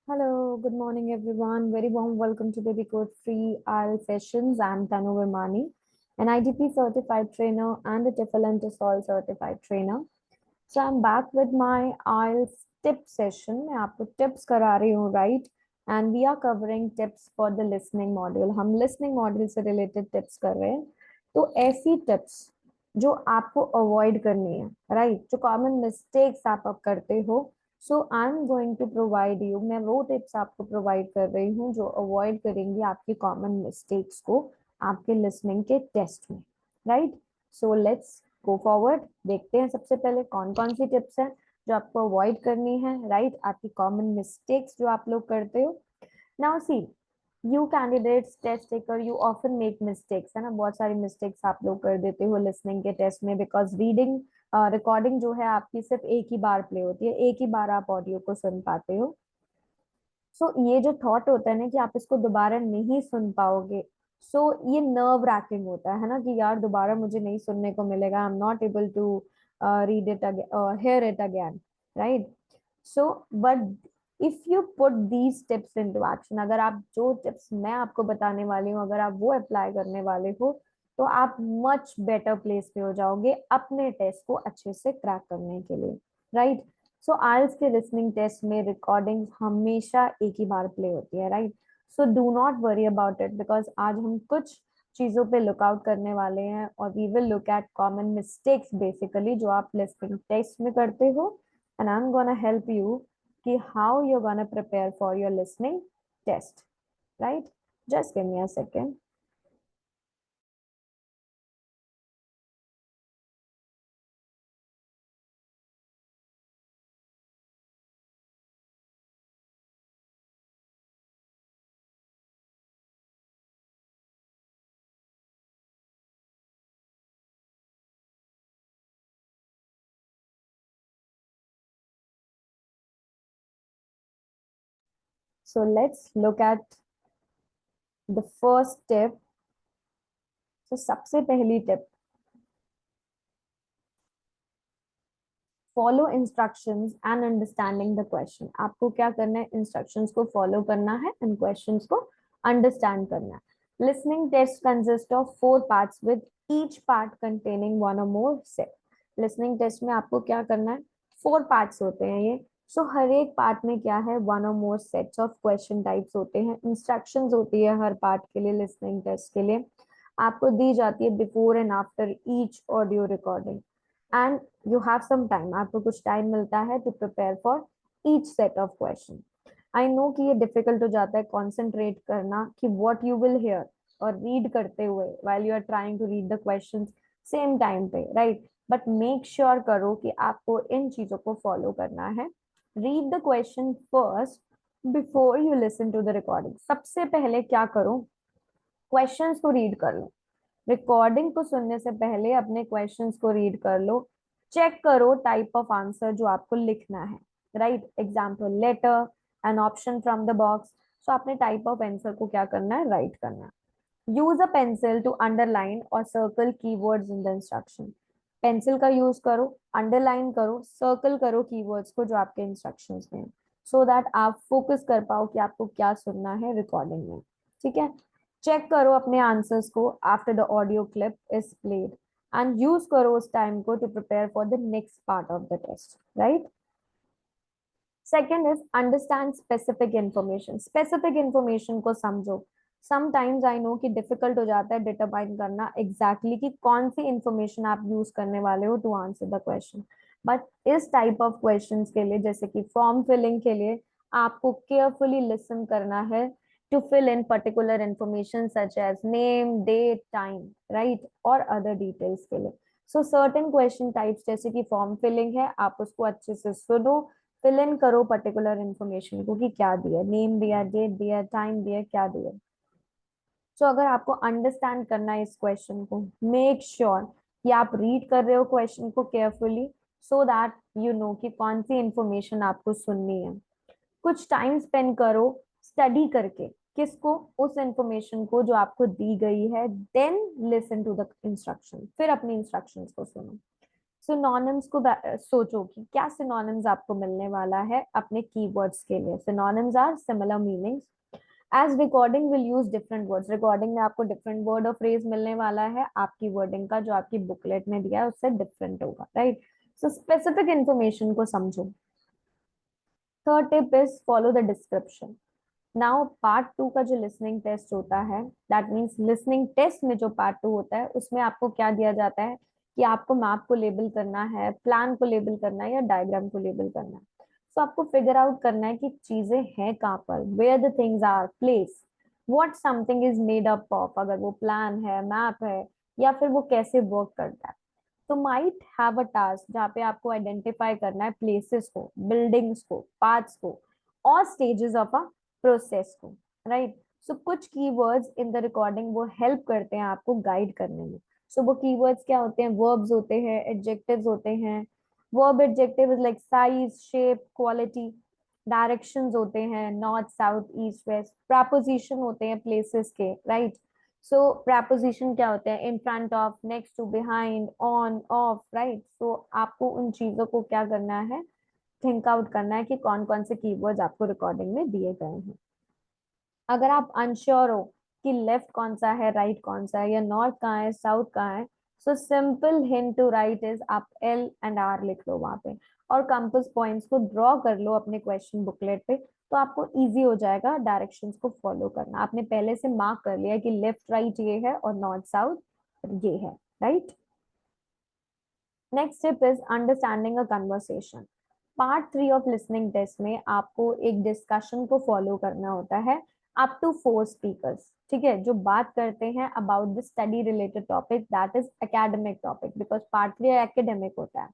Hello, good morning everyone. Very warm welcome to babycode free IELTS sessions. I'm Tanu Vermani, an IDP certified trainer and a TEFL and TESOL certified trainer. So I'm back with my IELTS tip session. मैं आपको tips करा रही हूँ, right? And we are covering tips for the listening module. हम listening module से related tips कर रहे हैं. तो ऐसी tips जो आपको avoid करनी है, right? जो common mistakes आप करते हो, so I am going to provide you, मैं वो टिप्स आपको प्रोवाइड कर रही हूँ जो अवॉइड करेंगी आपकी कॉमन मिस्टेक्स को आपके लिसनिंग के टेस्ट में, right? So let's go forward, देखते हैं सबसे पहले कौन कौन सी टिप्स हैं जो आपको अवॉइड करनी है, राइट? आपकी कॉमन मिस्टेक्स जो आप लोग करते हो. Now see, you candidates test taker, you often make mistakes, है ना? बहुत सारी मिस्टेक्स आप लोग कर देते हो लिसनिंग के टेस्ट में, बिकॉज रीडिंग रिकॉर्डिंग जो है आपकी सिर्फ एक ही बार प्ले होती है, एक ही बार आप ऑडियो को सुन पाते हो. सो ये जो थॉट होता है ना कि आप इसको दोबारा नहीं सुन पाओगे, सो ये नर्व रैकिंग होता है ना, कि यार दोबारा मुझे नहीं सुनने को मिलेगा, I am not able to read it again, hear it again, right? So but if you put these tips into action, अगर आप जो टिप्स मैं आपको बताने वाली हूँ अगर आप वो अप्लाई करने वाले हो, तो आप मच बेटर प्लेस पे हो जाओगे अपने टेस्ट को अच्छे से क्रैक करने के लिए, राइट? सो आइल्स के लिसनिंग टेस्ट में रिकॉर्डिंग हमेशा एक ही बार प्ले होती है, right? So do not worry about it, because आज हम कुछ चीजों पे लुकआउट करने वाले हैं और we will look at common mistakes basically जो आप लिसनिंग टेस्ट में करते हो, and I am gonna help you कि how you gonna prepare for your listening test, right? Just give me a second. So let's look at the first tip. So सबसे पहली tip, follow instructions and understanding the question. आपको क्या करना है? Instructions को follow करना है and questions को अंडरस्टैंड करना है. Listening test consist of 4 parts with each part containing one or more set. Listening test में आपको क्या करना है? 4 पार्ट्स होते हैं ये. सो हर एक पार्ट में क्या है? One or more sets of question types होते हैं. इंस्ट्रक्शंस होती है हर पार्ट के लिए, लिसनिंग टेस्ट के लिए आपको दी जाती है before and after each audio recording, and you have some time, आपको कुछ टाइम मिलता है to prepare for each set of question. I know कि ये डिफिकल्ट हो जाता है कॉन्सेंट्रेट करना कि व्हाट यू विल हियर और रीड करते हुए while you are trying to read the questions same time पे, राइट? बट मेक श्योर करो कि आपको इन चीजों को फॉलो करना है. Read the question first before you listen to the recording. सबसे पहले क्या करो? क्वेश्चंस को रीड कर लो. रिकॉर्डिंग को सुनने से पहले अपने क्वेश्चंस को रीड कर लो. चेक करो टाइप ऑफ आंसर जो आपको लिखना है, right? Example letter, an option from the box. So आपने टाइप ऑफ आंसर को क्या करना है? राइट करना है. Use a pencil to underline और circle keywords in the instruction. Pencil का यूज करो, अंडरलाइन करो, सर्कल करो कीवर्ड्स को जो आपके इंस्ट्रक्शंस में, सो दैट आप फोकस कर पाओ कि आपको क्या सुनना है रिकॉर्डिंग में, ठीक है? चेक करो अपने आंसर्स को after the audio clip is played, and use करो उस टाइम को to prepare for the next part of the test, right? Second is understand specific information. Specific information को समझो. समटाइम्स आई नो कि difficult हो जाता है डिटरमाइन करना एग्जैक्टली कि कौन सी इंफॉर्मेशन आप यूज करने वाले हो to answer the question. But इस टाइप ऑफ क्वेश्चंस के लिए, जैसे कि फॉर्म फिलिंग के लिए, आपको केयरफुली लिसन करना है to fill in particular information such as name, date, time, right? और other details के लिए. So certain question types जैसे कि form filling है, आप उसको अच्छे से सुनो, fill in करो particular information को कि क्या दिया, name दिया, date दिया, time दिया, क्या दिया. So अगर आपको अंडरस्टैंड करना है इस क्वेश्चन को, मेक श्योर कि आप रीड कर रहे हो क्वेश्चन को carefully, so that you know कि कौन सी इंफॉर्मेशन आपको सुननी है. कुछ टाइम स्पेंड करो स्टडी करके, किसको? उस इंफॉर्मेशन को जो आपको दी गई है. Then listen to the instruction, फिर अपने इंस्ट्रक्शंस को सुनो. सिनोनिम्स को सोचो कि क्या सिनोनिम्स आपको मिलने वाला है अपने कीवर्ड्स के लिए। Synonyms are similar meanings. As recording will use different words, recording में आपको डिफरेंट वर्ड और फ्रेज मिलने वाला है, आपकी वर्डिंग का जो आपकी बुकलेट में दिया है उससे डिफरेंट होगा, राइट। सो स्पेसिफिक इंफॉर्मेशन को समझो। Third tip is follow the description. Now part two का जो लिसनिंग टेस्ट होता है, दैट मीन्स लिसनिंग टेस्ट में जो पार्ट टू होता है उसमें आपको क्या दिया जाता है कि आपको मैप को लेबल करना है, प्लान को लेबल करना है या डायग्राम को लेबल करना है। तो आपको फिगर आउट करना है कि चीजें हैं कहाँ पर, where the things are place, what something is made up of, अगर वो प्लान है, मैप है, या फिर वो कैसे वर्क करता है। तो माइट हैव अ टास्क जहाँ पे आपको आइडेंटिफाई करना है प्लेसेस को, बिल्डिंग्स को, पार्ट्स को और स्टेजेस ऑफ अ प्रोसेस को, राइट। सो कुछ कीवर्ड्स इन द रिकॉर्डिंग वो हेल्प करते हैं आपको गाइड करने में। सो वो कीवर्ड्स क्या होते हैं, वर्ब्स होते हैं, एडजेक्टिव्स होते हैं। Verb adjective is like size, shape, quality. Directions होते हैं, north, south, east, west. Preposition होते हैं प्लेसेस के, राइट। सो प्रपोजिशन क्या होते हैं, in front of, next to, behind, on, off, right. So आपको उन चीजों को क्या करना है, थिंक आउट करना है कि कौन कौन से कीवर्ड्स आपको रिकॉर्डिंग में दिए गए हैं। अगर आप अनश्योर हो कि लेफ्ट कौन सा है, राइट कौन सा है, या नॉर्थ कहाँ है, साउथ कहाँ है, so simple hint to write is आप एल एंड आर लिख लो वहां पे और कंपास पॉइंट्स को ड्रॉ कर लो अपने क्वेश्चन बुकलेट पे। तो आपको इजी हो जाएगा डायरेक्शंस को फॉलो करना। आपने पहले से मार्क कर लिया कि लेफ्ट राइट ये है और नॉर्थ साउथ ये है, right. Next step is understanding a conversation. Part three of listening test में आपको एक डिस्कशन को फॉलो करना होता है अप टू 4 स्पीकर्स, ठीक है, जो बात करते हैं about the study related topic, that is academic topic, because part three academic होता है।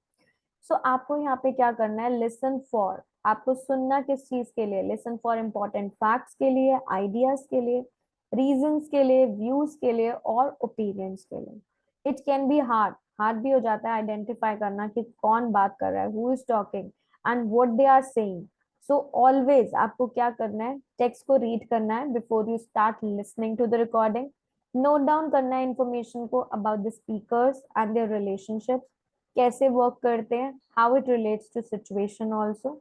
सो आपको यहाँ पे क्या करना है, लिसन फॉर, आपको सुनना किस चीज के लिए, लिसन फॉर इम्पोर्टेंट फैक्ट्स के लिए, आइडियाज के लिए, रीजंस के लिए, व्यूज के लिए और ओपिनियंस के लिए। It can be hard, hard भी हो जाता है आइडेंटिफाई करना कि कौन बात कर रहा है, who is talking and what they are saying. So always आपको क्या करना है, टेक्स्ट को रीड करना है before you start listening to the recording. Note down करना है इंफॉर्मेशन को about the speakers and their relationship, कैसे वर्क करते हैं, how it relates to situation also,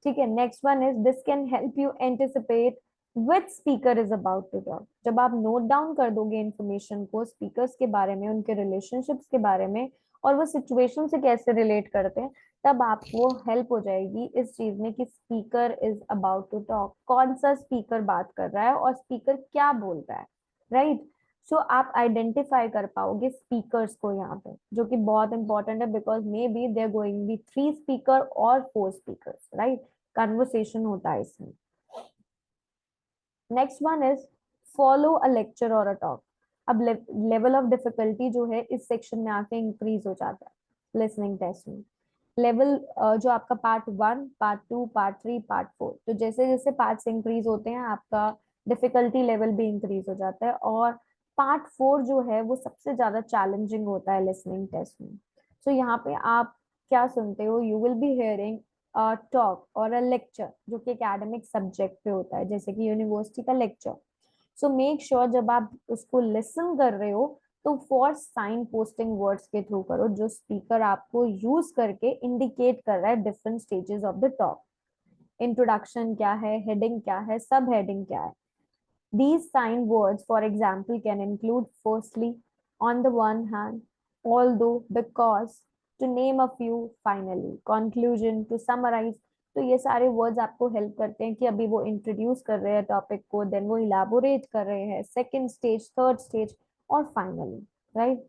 ठीक है। Next one is this can help you anticipate which speaker is about to talk. जब आप नोट डाउन कर दोगे इन्फॉर्मेशन को स्पीकर्स के बारे में, उनके रिलेशनशिप्स के बारे में और वो सिचुएशन से कैसे रिलेट करते हैं, तब आपको हेल्प हो जाएगी इस चीज में कि speaker is about to talk, कौन सा स्पीकर बात कर रहा है और स्पीकर क्या बोल रहा है, राइट। सो आप आइडेंटिफाई कर पाओगे स्पीकर्स को यहाँ पे, जो कि बहुत इंपॉर्टेंट है because may be there going be 3 speaker और 4 स्पीकर्स, राइट। कन्वर्सेशन होता है इसमें। Next one is follow a lecture और अ टॉक। अब लेवल ऑफ डिफिकल्टी जो है इस सेक्शन में आके इंक्रीज हो जाता है लिसनिंग टेस्ट में। लेवल जो आपका part one, part two, part three, part four, तो जैसे जैसे पार्ट्स इंक्रीज होते हैं आपका डिफिकल्टी लेवल भी इंक्रीज हो जाता है। और पार्ट फोर जो है वो सबसे ज्यादा चैलेंजिंग होता है लिसनिंग टेस्ट में। तो यहाँ पे आप क्या सुनते हो, you will be hearing talk और अ लेक्चर जो कि एकेडमिक सब्जेक्ट पे होता है, जैसे कि यूनिवर्सिटी का लेक्चर। सो मेक श्योर जब आप उसको लिसन कर रहे हो तो फॉर साइन पोस्टिंग वर्ड्स के थ्रू करो, जो स्पीकर आपको यूज करके इंडिकेट कर रहा है different stages of the talk. Introduction क्या है, हेडिंग क्या है, सब हेडिंग क्या है। These sign words, for example, can include firstly, on the one hand, although, because, to name a few, finally, conclusion, to summarize। तो ये सारे वर्ड्स आपको हेल्प करते हैं कि अभी वो इंट्रोड्यूस कर रहे हैं टॉपिक को, देन वो इलाबोरेट कर रहे हैं, सेकंड स्टेज, थर्ड स्टेज और फाइनली, राइट।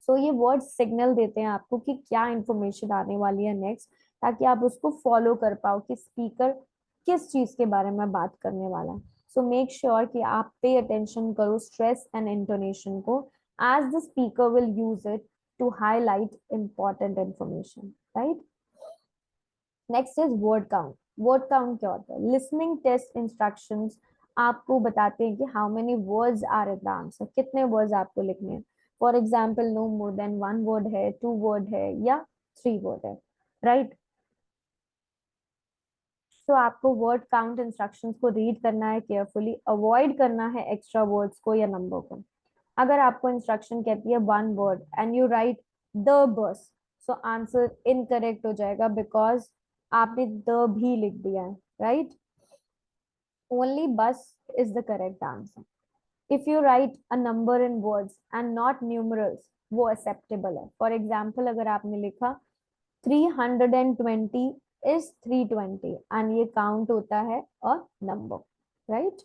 सो ये वर्ड्स सिग्नल देते हैं आपको कि क्या इंफॉर्मेशन आने वाली है नेक्स्ट, ताकि आप उसको फॉलो कर पाओ कि स्पीकर किस चीज के बारे में बात करने वाला है। सो मेक श्योर कि आप पे अटेंशन करो स्ट्रेस एंड इंटोनेशन को, as the speaker will use it to highlight important information, right. Next is word count. Word count क्या होता है, लिसनिंग टेस्ट इंस्ट्रक्शंस आपको बताते हैं कि how many words are in the answer, कितने वर्ड्स आपको लिखने हैं। For example no more than 1 word है, 2 वर्ड है या 3 वर्ड है, राइट। तो आपको वर्ड काउंट इंस्ट्रक्शंस को रीड करना है केयरफुली, अवॉइड करना है एक्स्ट्रा वर्ड्स को या नंबर को। अगर आपको इंस्ट्रक्शन कहती है 1 word and you right the bus, so answer incorrect हो जाएगा बिकॉज आपने द भी लिख दिया है, राइट? ओनली बस is the correct answer. If you right a number in words and not numerals, वो एक्सेप्टेबल है. फॉर एग्जाम्पल अगर आपने लिखा 320 is 320 and ये काउंट होता है a number, right?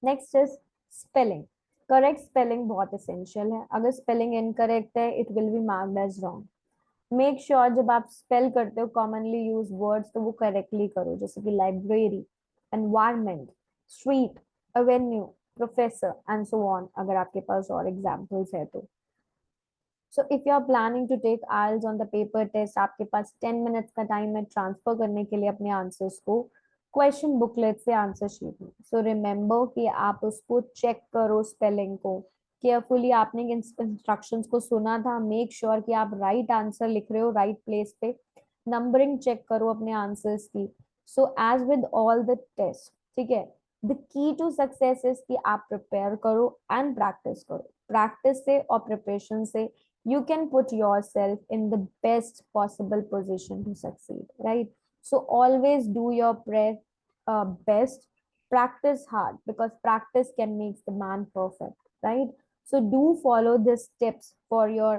Next is spelling. Correct spelling बहुत एसेंशियल है. अगर स्पेलिंग इनकरेक्ट है it will be marked as wrong. Make sure जब आप स्पेल करते हो कॉमनली यूज वर्ड्स तो वो करेक्टली करो, जैसे कि library, environment, street, avenue, professor and so on, अगर आपके पास और एग्जाम्पल्स है तो. So if you are planning to take IELTS on the paper test, आपके पास 10 मिनट्स का टाइम है ट्रांसफर करने के लिए अपने आंसर्स को क्वेश्चन बुकलेट से आंसर शीट में. सो रिमेंबर कि आप उसको चेक करो, स्पेलिंग को केयरफुली. आपने इंस्ट्रक्शंस को सुना था, मेक श्योर कि आप राइट आंसर लिख रहे हो राइट प्लेस पे. नंबरिंग चेक करो अपने आंसर्स की. So as with all the test, ठीक है, the key to success is कि आप प्रिपेयर करो एंड प्रैक्टिस करो. प्रैक्टिस से और प्रिपरेशन से you can put yourself in the best possible position to succeed, right? So always do your best. Practice hard because practice can make the man perfect, right? So do follow these tips for your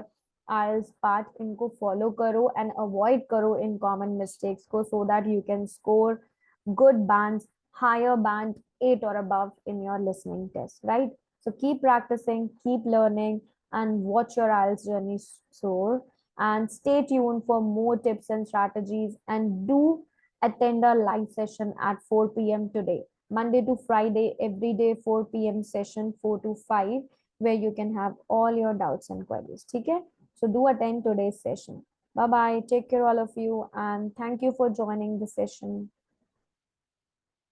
IELTS part. इनको follow करो and avoid करो in common mistakes को, so that you can score good bands, higher band 8 or above in your listening test, right? So keep practicing, keep learning, and watch your IELTS journey soar. And stay tuned for more tips and strategies. And do attend our live session at 4 p.m. today, Monday to Friday, every day, 4 p.m. session, 4 to 5, where you can have all your doubts and queries. Okay? So do attend today's session. Bye bye. Take care, all of you. And thank you for joining the session.